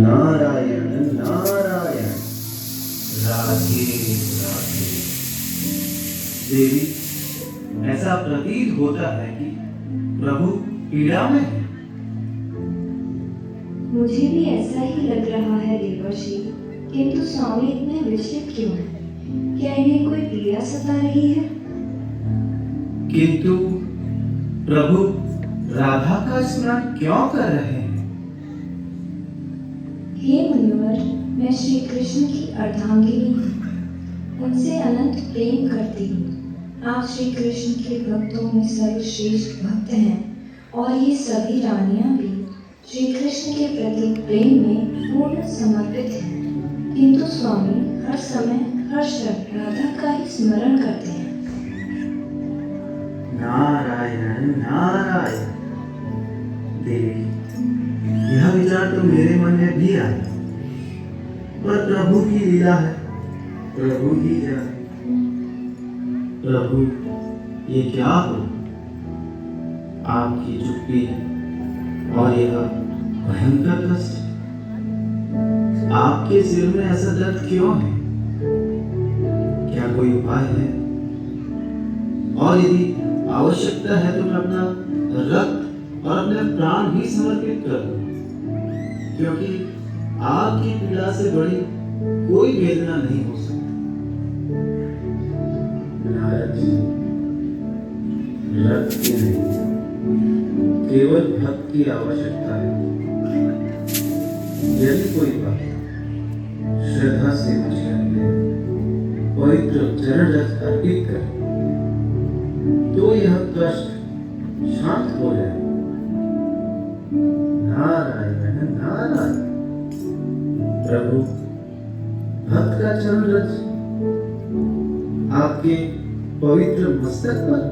नारायण नारायण। राधे राधे। देवी, ऐसा प्रतीत होता है कि प्रभु पीड़ा में है। मुझे भी ऐसा ही लग रहा है देवर्षि, किंतु स्वामी इतने विचलित क्यों हैं? क्या इन्हें कोई पीड़ा सता रही है? किंतु प्रभु राधा का स्मरण क्यों कर रहे हैं? हे मुनिवर, मैं श्री कृष्ण की अर्धांगिनी हूँ, उनसे अनंत प्रेम करती हूँ। आप श्री कृष्ण के भक्तों में सर्वश्रेष्ठ भक्त हैं और ये सभी रानियां भी श्री कृष्ण के प्रति प्रेम में पूर्ण समर्पित हैं। किंतु स्वामी हर समय हर क्षण राधा का ही स्मरण करते हैं। नारायण नारायण। देवी, यह विचार तो मेरे मन में भी आया, पर प्रभु की लीला है, प्रभु ही जाने। प्रभु, ये क्या हो? आपकी चुप्पी है और यह भयंकर कष्ट। आपके सिर में ऐसा दर्द क्यों है? क्या कोई उपाय है? और यदि आवश्यकता है तो मैं अपना रक्त और अपने प्राण भी समर्पित कर दूं, क्योंकि आपकी पीड़ा से बड़ी कोई वेदना नहीं हो सकती। नारद जी, रक्त की नहीं, केवल भक्त की आवश्यकता है। यदि कोई भक्त श्रद्धा से मुझे अपने पवित्र चरण रस अर्पित करे तो यह कष्ट शांत हो जाए। नारायण नारायण। प्रभु, भक्त का चरण रस आपके पवित्र मस्तक पर,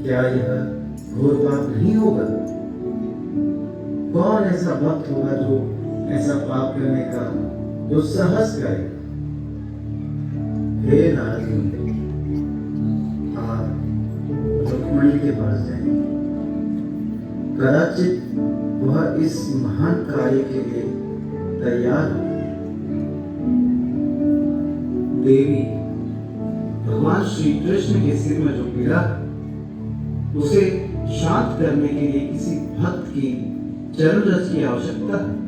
क्या यह घोर पाप नहीं होगा? कौन ऐसा भक्त होगा जो ऐसा पाप करने का दुस्साहस करेगा? हे नारद मुनि, आप रुक्मिणी के पास जाएं। कदाचित वह इस महान कार्य के लिए तैयार हो। देवी, भगवान श्री कृष्ण के सिर में जो पीड़ा है उसे शांत करने के लिए किसी भक्त की चरण रस की आवश्यकता है।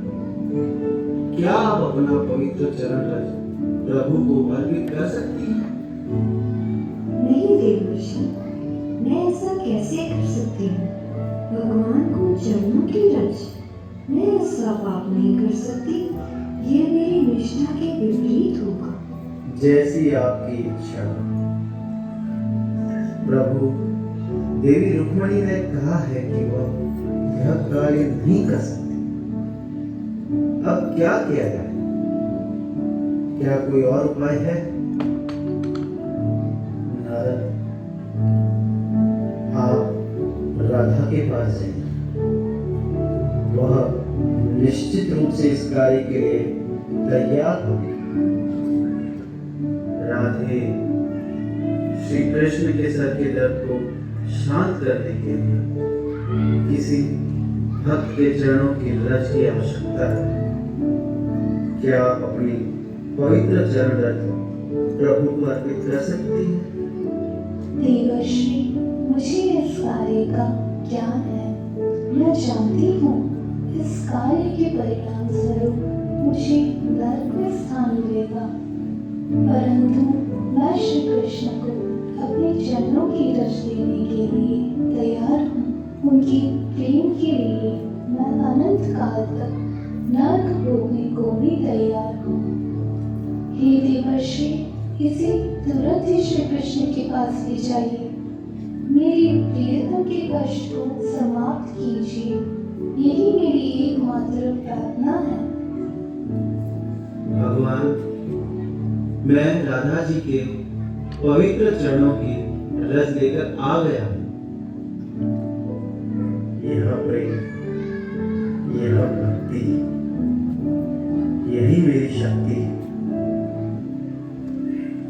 क्या आप अपना पवित्र चरण रस प्रभु को अर्पित कर सकती हैं? नहीं देवर्षि, मैं ऐसा कैसे कर सकती हूँ? भगवान को चरणों की रज, मैं ऐसा पाप नहीं कर सकती। यह मेरी निष्ठा के विपरीत होगा। जैसी आपकी इच्छा। प्रभु, देवी रुक्मिणी ने कहा है कि वह यह कार्य नहीं कर सकती। अब क्या किया जाए? क्या कोई और उपाय है? नारद, आप राधा के पास जाइए। वह निश्चित रूप से इस कार्य के लिए तैयार होगी। राधे, श्री कृष्ण के सर के दर्द को शांत करने के लिए किसी भक्त के चरणों की रज की आवश्यकता है। क्या आप अपनी पवित्र चरण रज प्रभु को अर्पित कर सकती हैं? देवर्षि, मुझे इस कार्य का ज्ञान है। मैं जानती हूँ इस कार्य के परिणाम स्वरूप मुझे नरक में स्थान मिलेगा, परंतु मैं श्री कृष्ण को अपने चरणों की रज देने के लिए तैयार हूँ। उनकी प्रेम के लिए मैं अनंत काल तक नरक भोगने को भी तैयार हूँ। हे देवर्षि, इसे तुरंत ही श्री कृष्ण के पास ले जाइए। मेरी प्रियतम के कष्ट को समाप्त कीजिए। यही मेरी एकमात्र प्रार्थना है। भगवान, मैं राधा जी के पवित्र चरणों की रज लेकर आ गया हूँ। यह प्रेम, यह भक्ति, यही मेरी शक्ति है।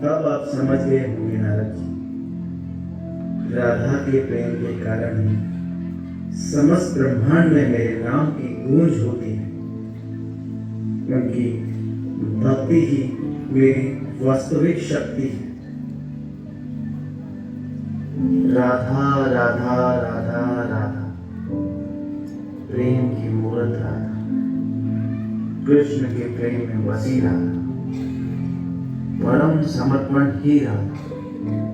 अब आप समझ गए होंगे नारद जी, राधा के प्रेम के कारण ही समस्त ब्रह्मांड में मेरे नाम की गूंज होती है। उनकी भक्ति ही मेरी वास्तविक शक्ति है। राधा राधा राधा राधा, प्रेम की मूरत राधा, कृष्ण के प्रेम में बसी राधा, परम समर्पण ही राधा।